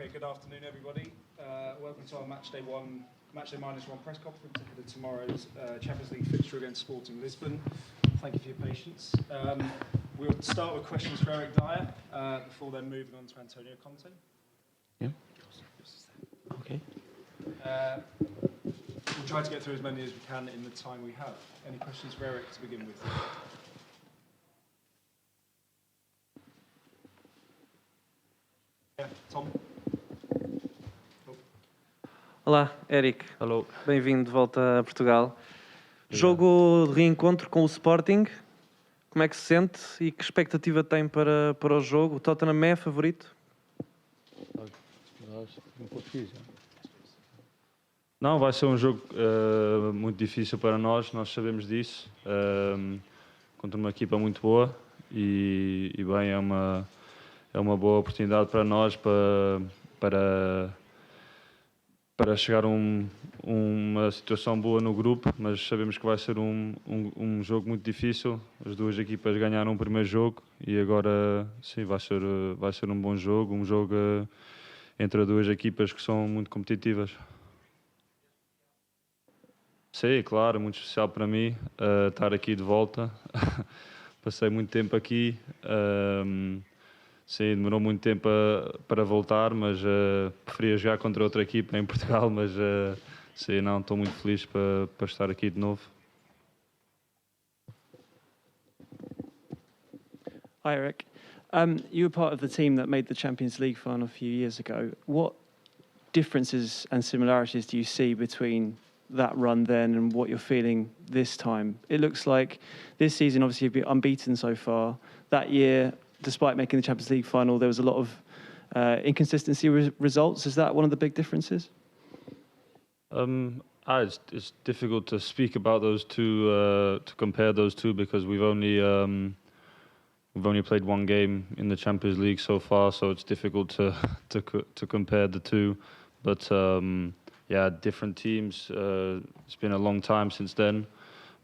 Okay, good afternoon, everybody. Welcome to our matchday -1 press conference ahead of tomorrow's Champions League fixture against Sporting Lisbon. Thank you for your patience. We'll start with questions for Eric Dier before then moving on to Antonio Conte. Yeah. Okay. We'll try to get through as many as we can in the time we have. Any questions for Eric to begin with? Yeah, Tom? Olá, Eric. Hello. Bem-vindo de volta a Portugal. Jogo de reencontro com o Sporting. Como é que se sente e que expectativa tem para o jogo? O Tottenham é favorito? Não, vai ser um jogo muito difícil para nós sabemos disso. Contra uma equipa muito boa e bem, é uma boa oportunidade para nós para chegar a uma situação boa no grupo, mas sabemos que vai ser um jogo muito difícil. As duas equipas ganharam o primeiro jogo e agora sim, vai ser um bom jogo, entre duas equipas que são muito competitivas. Sim, claro, muito especial para mim estar aqui de volta. Passei muito tempo aqui. Sim, demorou muito tempo para voltar, mas preferia jogar contra outra equipa em Portugal, mas sim, não, estou muito feliz para estar aqui de novo. Hi, Eric. You were part of the team that made the Champions League final a few years ago. What differences and similarities do you see between that run then and what you're feeling this time? It looks like this season, obviously, you've been unbeaten so far. That year, despite making the Champions League final, there was a lot of inconsistency results. Is that one of the big differences? It's difficult to speak about those two, to compare those two, because we've only played one game in the Champions League so far, so it's difficult to compare the two. But yeah, different teams. It's been a long time since then,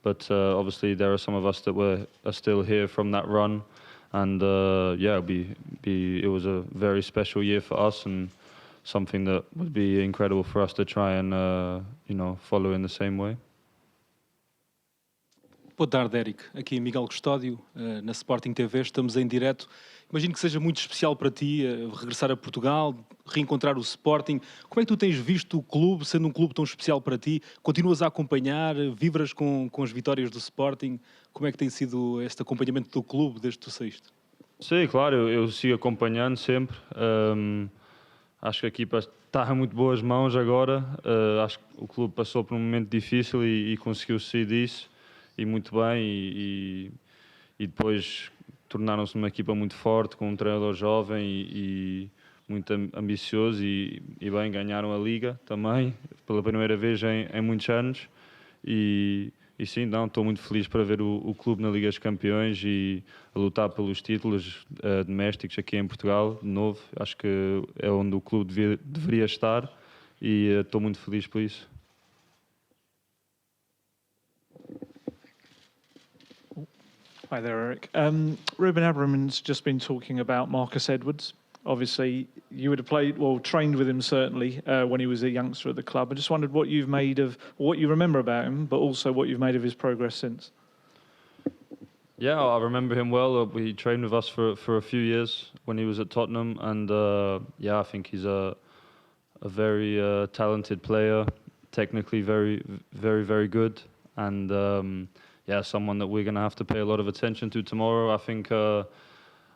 but obviously there are some of us that are still here from that run. And yeah, it was a very special year for us and something that would be incredible for us to try and follow in the same way. Boa tarde, Eric. Aqui Miguel Custódio, na Sporting TV, estamos em direto. Imagino que seja muito especial para ti regressar a Portugal, reencontrar o Sporting. Como é que tu tens visto o clube, sendo um clube tão especial para ti? Continuas a acompanhar, vibras com as vitórias do Sporting? Como é que tem sido este acompanhamento do clube desde que tu saíste? Sim, claro, eu sigo acompanhando sempre. Acho que a equipa está em muito boas mãos agora. Acho que o clube passou por um momento difícil e conseguiu sair disso, e muito bem. E depois tornaram-se uma equipa muito forte, com um treinador jovem e muito ambicioso, e bem, ganharam a Liga também, pela primeira vez em muitos anos. E sim, não, estou muito feliz para ver o clube na Liga dos Campeões e a lutar pelos títulos domésticos aqui em Portugal, de novo. Acho que é onde o clube deveria estar e estou muito feliz por isso. Hi there, Eric. Ruben Abraham's just been talking about Marcus Edwards. Obviously, you would have trained with him certainly when he was a youngster at the club. I just wondered what you've made of, what you remember about him, but also what you've made of his progress since. Yeah, I remember him well. He trained with us for a few years when he was at Tottenham, and yeah, I think he's a very talented player, technically very, very, very good, and yeah, someone that we're going to have to pay a lot of attention to tomorrow.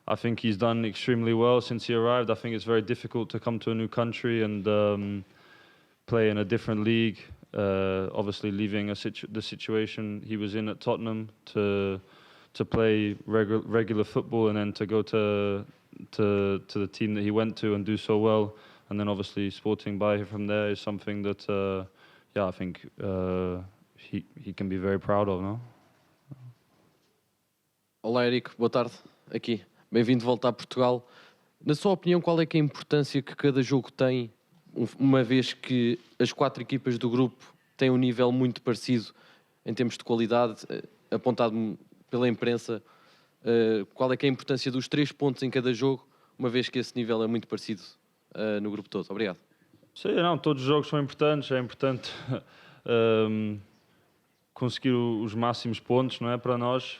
I think he's done extremely well since he arrived. I think it's very difficult to come to a new country and play in a different league. Obviously, leaving the situation he was in at Tottenham to play regular football, and then to go to the team that he went to and do so well, and then obviously Sporting by from there is something that yeah, I think he can be very proud of, no? Olá, Eric, boa tarde. Aqui, bem-vindo de volta a Portugal. Na sua opinião, qual é que é a importância que cada jogo tem, uma vez que as quatro equipas do grupo têm um nível muito parecido em termos de qualidade, apontado pela imprensa? Qual é que é a importância dos 3 pontos em cada jogo, uma vez que esse nível é muito parecido no grupo todo? Obrigado. Sim, não, todos os jogos são importantes, é importante conseguir os máximos pontos, não é, para nós.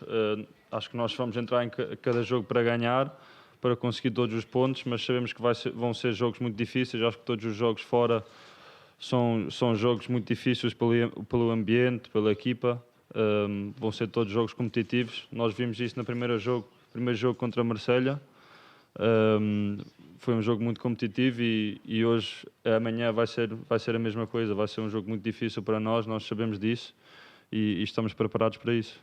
Acho que nós vamos entrar em cada jogo para ganhar, para conseguir todos os pontos, mas sabemos que vão ser jogos muito difíceis. Acho que todos os jogos fora são jogos muito difíceis pelo ambiente, pela equipa. Vão ser todos jogos competitivos. Nós vimos isso no primeiro jogo contra a Marselha. Foi um jogo muito competitivo e hoje, amanhã vai ser a mesma coisa. Vai ser um jogo muito difícil para nós sabemos disso e estamos preparados para isso.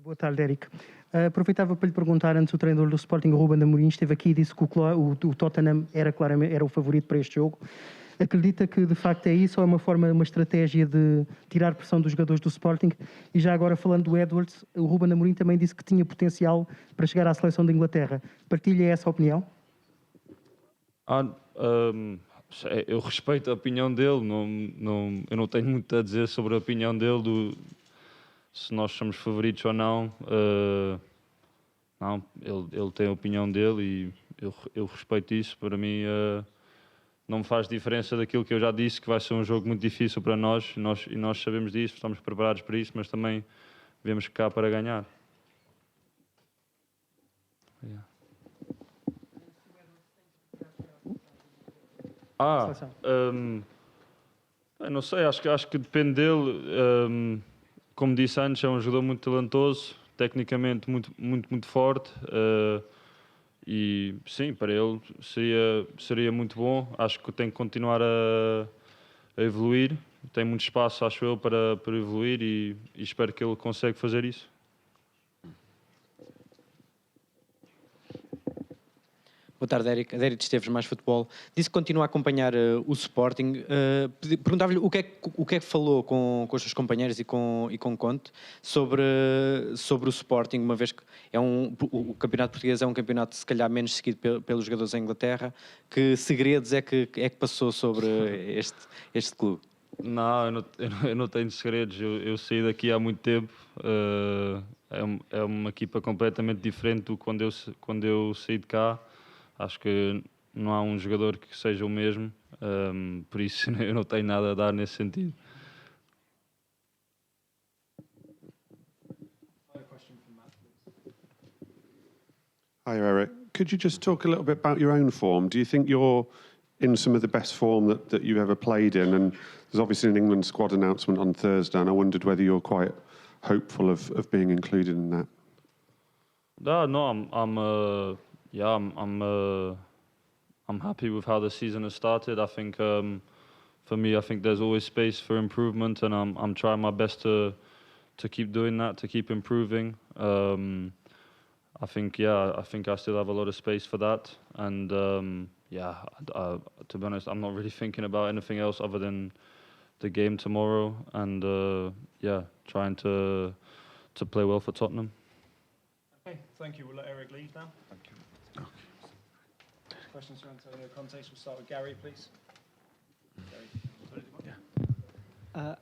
Boa tarde, Eric. Aproveitava para lhe perguntar, antes o treinador do Sporting, o Ruben Amorim, esteve aqui e disse que o Tottenham era o favorito para este jogo. Acredita que de facto é isso ou é uma estratégia de tirar pressão dos jogadores do Sporting? E já agora falando do Edwards, o Ruben Amorim também disse que tinha potencial para chegar à seleção da Inglaterra. Partilha essa opinião? Eu respeito a opinião dele, eu não tenho muito a dizer sobre a opinião dele, se nós somos favoritos ou não. Não, ele tem a opinião dele e eu respeito isso. Para mim não me faz diferença daquilo que eu já disse, que vai ser um jogo muito difícil para nós e nós sabemos disso, estamos preparados para isso, mas também viemos cá para ganhar. Eu não sei, acho que depende dele. Como disse antes, é um jogador muito talentoso, tecnicamente muito forte. E sim, para ele seria muito bom. Acho que tem que continuar a evoluir. Tem muito espaço, acho eu, para evoluir e espero que ele consiga fazer isso. Boa tarde, Eric. Adérito Esteves, Mais Futebol. Disse que continua a acompanhar o Sporting. Perguntava-lhe o que é que falou com os seus companheiros e com Conte sobre o Sporting, uma vez que o campeonato português é um campeonato se calhar menos seguido pelos jogadores em Inglaterra. Que segredos é que passou sobre este clube? Não, eu não tenho segredos. Eu saí daqui há muito tempo. É uma equipa completamente diferente do que quando eu saí de cá. Acho que não há um jogador que seja o mesmo, por isso eu não tenho nada a dar nesse sentido. Hi, Eric. Could you just talk a little bit about your own form? Do you think you're in some of the best form that you've ever played in? And there's obviously an England squad announcement on Thursday, and I wondered whether you're quite hopeful of being included in that. No, I'm happy with how the season has started. I think for me, I think there's always space for improvement, and I'm trying my best to keep doing that, to keep improving. I think I still have a lot of space for that, and to be honest, I'm not really thinking about anything else other than the game tomorrow, and trying to play well for Tottenham. Okay, thank you. We'll let Eric leave now. Thank you. Okay. Questions for Antonio Conte. We'll start with Gary, please.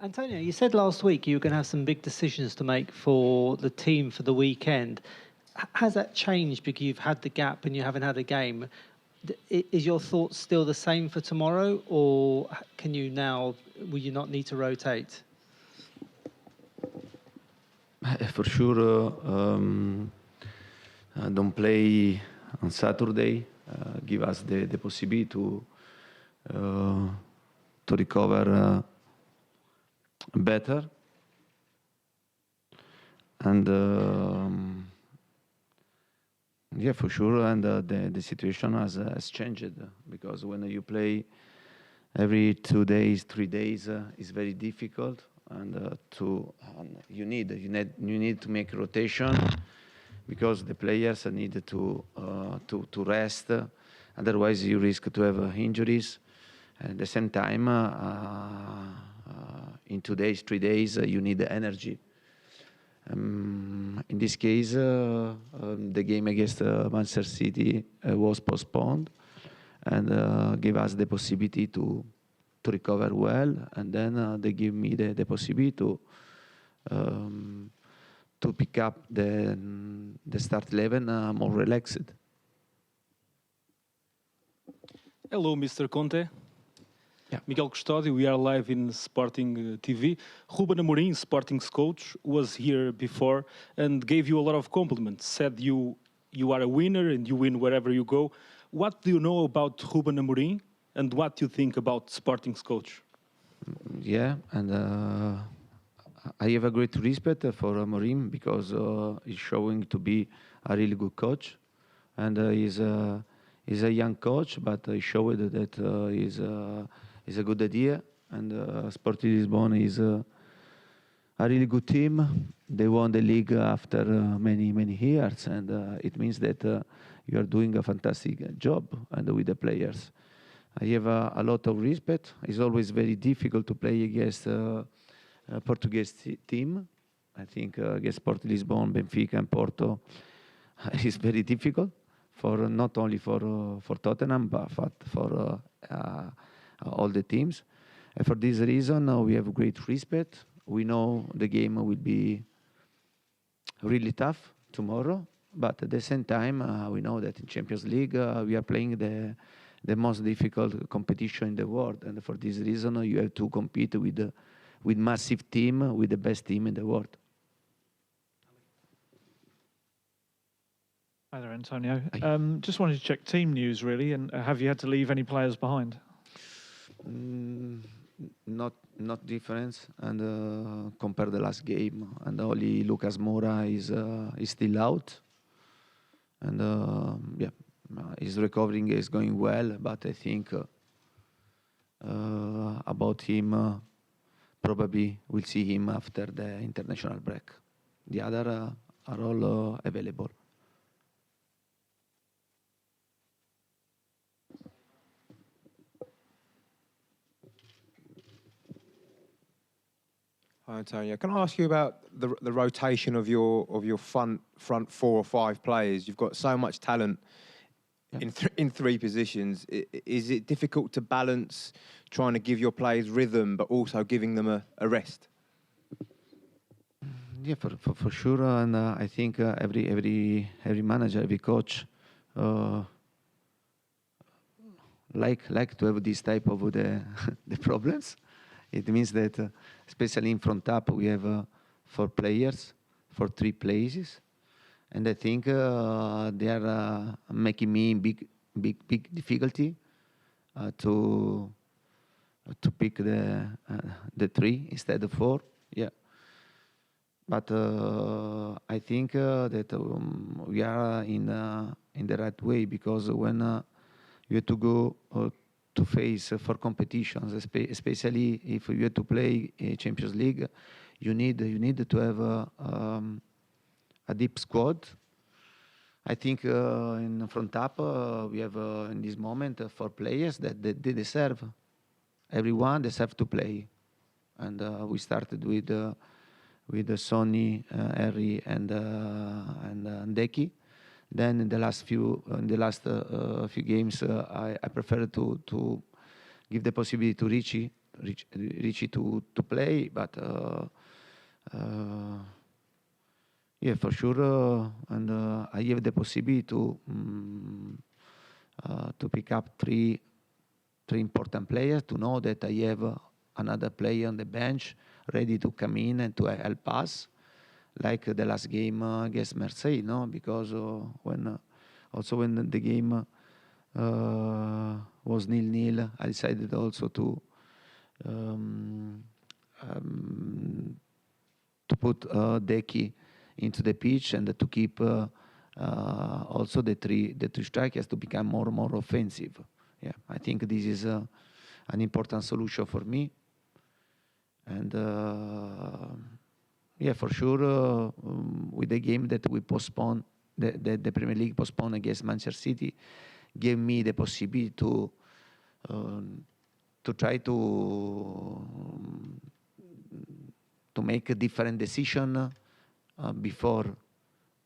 Antonio, you said last week you were going to have some big decisions to make for the team for the weekend. Has that changed because you've had the gap and you haven't had a game? Is your thoughts still the same for tomorrow, or will you not need to rotate? For sure, don't play on Saturday. Give us the possibility to recover better, and for sure. And the situation has changed, because when you play every 2 days, 3 days, it's very difficult, and you need to make rotation, because the players need to rest. Otherwise, you risk to have injuries. At the same time, in 2 days, 3 days, you need the energy. In this case, the game against Manchester City was postponed, and gave us the possibility to recover well, and then they give me the possibility to pick up the start 11 more relaxed. Hello, Mr. Conte. Yeah. Miguel Custódio, we are live in Sporting TV. Ruben Amorim, Sporting's coach, was here before and gave you a lot of compliments, said you are a winner and you win wherever you go. What do you know about Ruben Amorim and what do you think about Sporting's coach? Yeah, and I have a great respect for Amorim because he's showing to be a really good coach, and he's a young coach, but he showed that he's a good idea, and Sporting Lisbon is a really good team. They won the league after many years, and it means that you are doing a fantastic job and with the players. I have a lot of respect. It's always very difficult to play against a Portuguese team. I think against Sporting Lisbon, Benfica, and Porto is very difficult for not only for Tottenham but for all the teams. And for this reason, we have great respect. We know the game will be really tough tomorrow, but at the same time, we know that in Champions League we are playing the most difficult competition in the world, and for this reason, you have to compete with massive team, with the best team in the world. Hi there, Antonio. Just wanted to check team news, really, and have you had to leave any players behind? Not difference, and compare the last game, and only Lucas Moura is still out, and yeah, his recovering is going well, but I think about him, probably we'll see him after the international break. The other are all available. Hi, Antonio. Can I ask you about the rotation of your front 4 or 5 players? You've got so much talent in 3 positions. Is it difficult to balance trying to give your players rhythm but also giving them a rest? Yeah, for sure, and I think every manager, every coach like to have this type of the problems. It means that, especially in front up, we have 4 players for 3 places, and I think they are making me big difficulty to pick the 3 instead of 4. Yeah, but I think that we are in the right way, because when you have to go to face for competitions, especially if you have to play a Champions League, you need to have a deep squad. I think in front up we have in this moment 4 players that they deserve. Everyone deserves to play, and we started with Sonny, Harry, and Ndeki. Then in the last few games, I prefer to give the possibility to Richie to play, but yeah, for sure, and I have the possibility to pick up three important players, to know that I have another player on the bench ready to come in and to help us, like the last game against Marseille, no? Because when the game was 0-0, I decided also to put Deki into the pitch, and to keep also the three strikers to become more offensive. Yeah, I think this is an important solution for me, and yeah, for sure, with the game that we postponed, the Premier League postponed against Manchester City, gave me the possibility to try to make a different decision before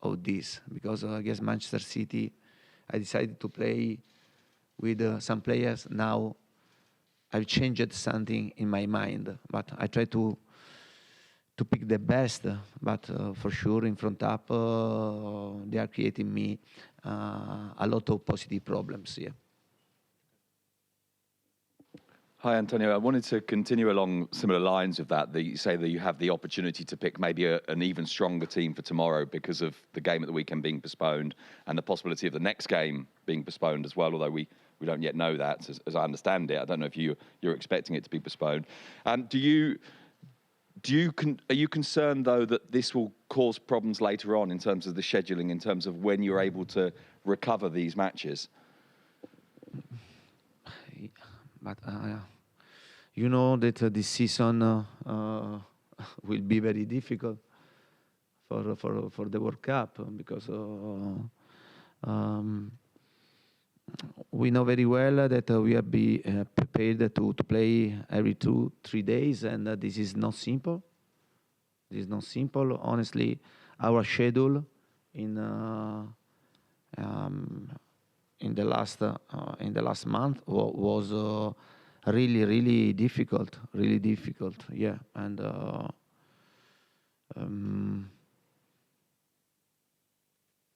all this, because against Manchester City, I decided to play with some players. Now I've changed something in my mind, but I try to pick the best, but for sure in front up they are creating me a lot of positive problems. Yeah. Hi, Antonio. I wanted to continue along similar lines of that. You say that you have the opportunity to pick maybe an even stronger team for tomorrow because of the game at the weekend being postponed and the possibility of the next game being postponed as well, although we don't yet know that, as I understand it. I don't know if you're expecting it to be postponed. Are you concerned, though, that this will cause problems later on in terms of the scheduling, in terms of when you're able to recover these matches? But you know that this season will be very difficult for the World Cup because we know very well that we have be prepared to play every 2-3 days, and this is not simple. This is not simple. Honestly, our schedule in the last month was really difficult. Really difficult. Yeah, and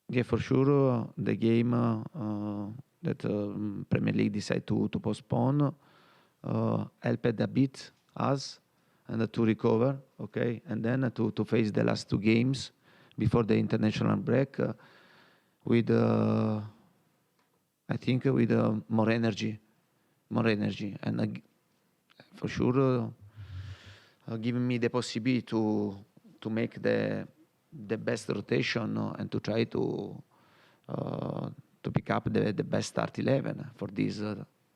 yeah, for sure, the game that Premier League decided to postpone helped a bit us and to recover, okay, and then to face the last 2 games before the international break with, I think, with more energy, and for sure giving me the possibility to make the best rotation and to try to pick up the best start 11 for this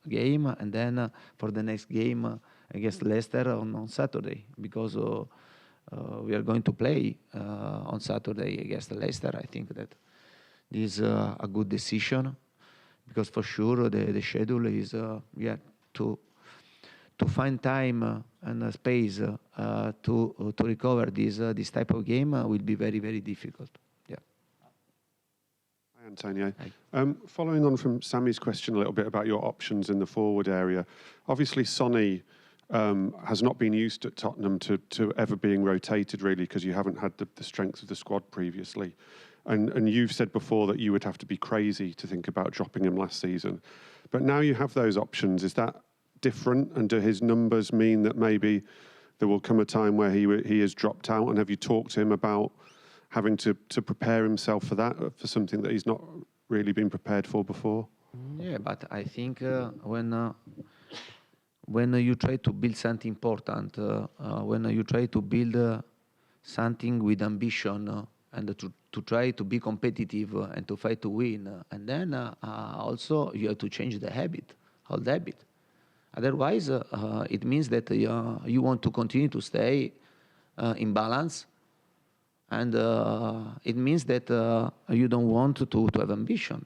game, and then for the next game against Leicester on Saturday, because we are going to play on Saturday against Leicester. I think that this is a good decision, because for sure the schedule is to find time and space to recover this type of game will be very difficult. Yeah. Hi, Antonio. Hi. Following on from Sammy's question a little bit about your options in the forward area, obviously Sonny has not been used at Tottenham to ever being rotated, really, because you haven't had the strength of the squad previously. And you've said before that you would have to be crazy to think about dropping him last season. But now you have those options. Is that different? And do his numbers mean that maybe there will come a time where he is dropped out? And have you talked to him about having to prepare himself for that, for something that he's not really been prepared for before? Yeah, but I think when you try to build something important, when you try to build something with ambition, and to try to be competitive and to fight to win, and then also you have to change the habit, old habit. Otherwise, it means that you want to continue to stay in balance, and it means that you don't want to have ambition.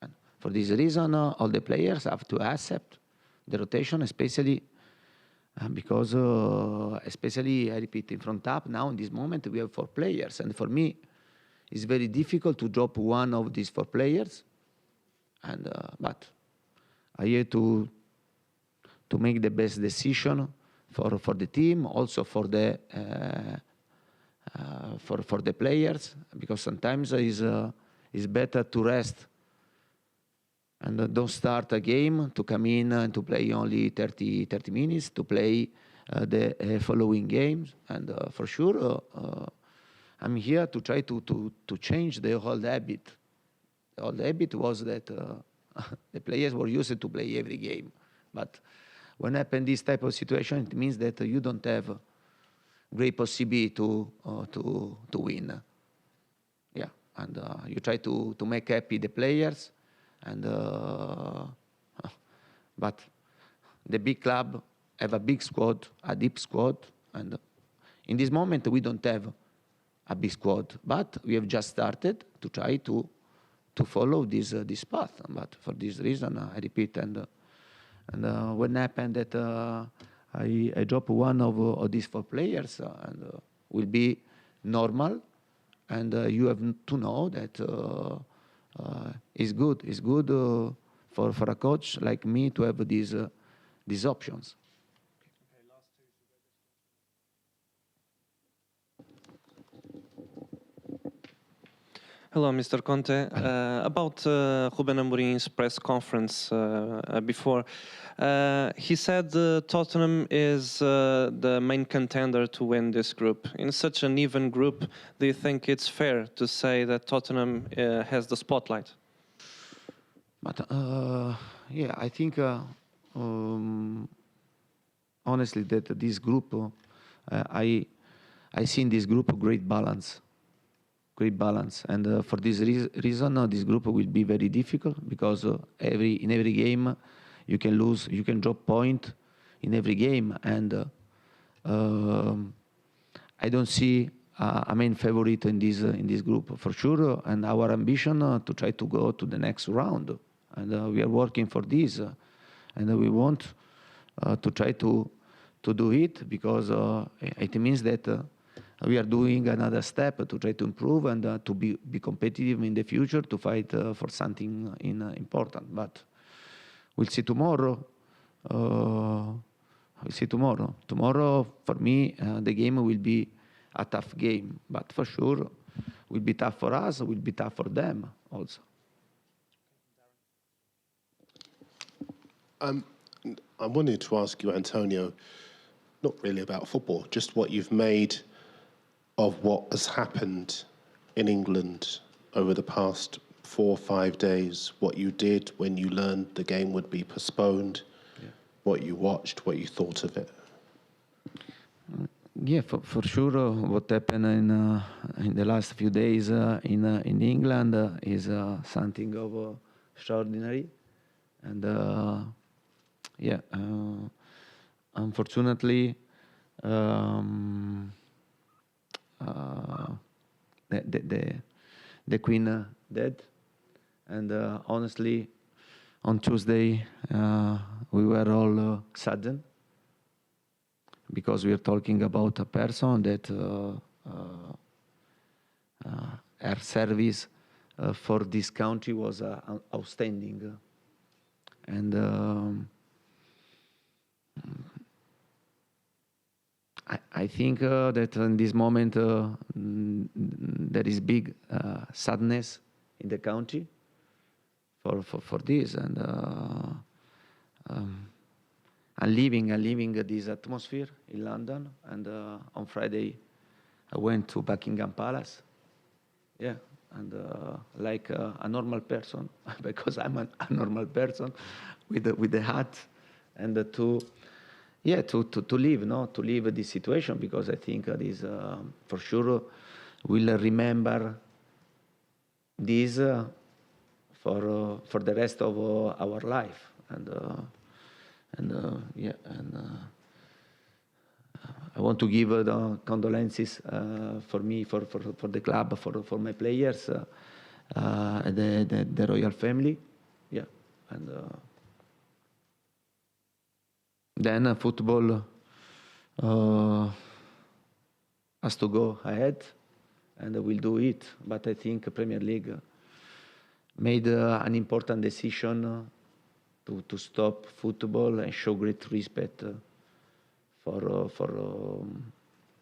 And for this reason, all the players have to accept the rotation, especially because, especially, I repeat, in front up now in this moment we have 4 players, and for me, it's very difficult to drop one of these 4 players. And but I have to make the best decision for the team, also for the players, because sometimes it's better to rest and don't start a game, to come in and to play only 30 minutes, to play the following games. And for sure, I'm here to try to change the old habit. The old habit was that the players were used to play every game. But when happen this type of situation, it means that you don't have great possibility to win. Yeah, and you try to make happy the players. And but the big club have a big squad, a deep squad, and in this moment we don't have a big squad, but we have just started to try to follow this path. But for this reason, I repeat, and when happened that I drop one of these 4 players, and will be normal, and you have to know that. It's good. It's good for a coach like me to have these options. Hello, Mr. Conte. About Ruben Amorim's press conference before, he said Tottenham is the main contender to win this group. In such an even group, do you think it's fair to say that Tottenham has the spotlight? But yeah, I think honestly that this group, I see in this group a great balance. Great balance, and for this reason, this group will be very difficult because in every game you can lose, you can drop point in every game, and I don't see a main favorite in this group for sure. And our ambition to try to go to the next round, and we are working for this, and we want to try to do it because it means that. We are doing another step to try to improve and to be competitive in the future, to fight for something important. But we'll see tomorrow. We'll see tomorrow. Tomorrow, for me, the game will be a tough game. But for sure, will be tough for us, will be tough for them also. I wanted to ask you, Antonio, not really about football, just what you've made of what has happened in England over the past 4 or 5 days, what you did when you learned the game would be postponed, what you watched, what you thought of it. Yeah, for sure, what happened in the last few days in England is something of extraordinary, and unfortunately. The Queen dead, and honestly, on Tuesday we were all saddened because we are talking about a person that her service for this country was outstanding, and I think that in this moment there is big sadness in the country for this, and I'm living this atmosphere in London, and on Friday I went to Buckingham Palace, and like a normal person because I'm a normal person with the hat, and to live this situation, because I think this for sure will remember this for the rest of our life, and I want to give the condolences for me, for the club, for my players, the royal family, and. Then football has to go ahead, and we'll do it. But I think Premier League made an important decision to stop football and show great respect for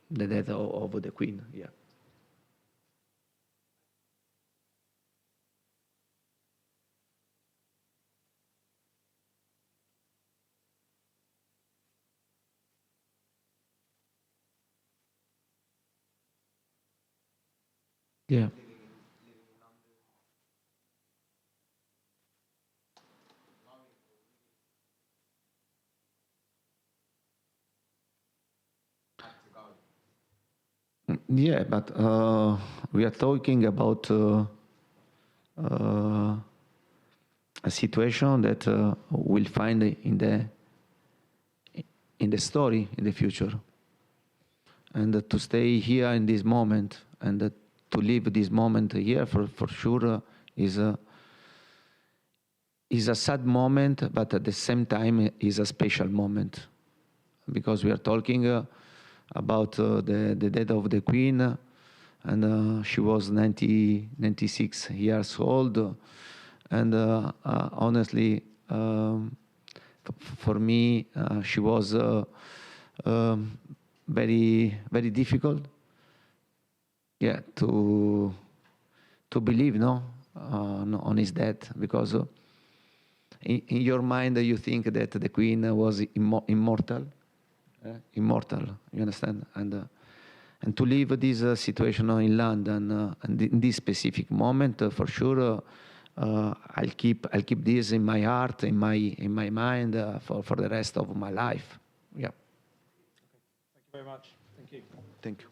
the death of the Queen. Yeah. Yeah, but we are talking about a situation that we'll find in the story in the future, and to stay here in this moment and to live this moment here for sure is a sad moment, but at the same time is a special moment, because we are talking about the death of the Queen, and she was 96 years old, and honestly, for me, she was very, very difficult, to believe, no, on his death, because in your mind you think that the Queen was immortal, you understand, and to leave this situation in London and in this specific moment, for sure, I'll keep this in my heart, in my mind for the rest of my life. Yeah. Thank you very much. Thank you. Thank you.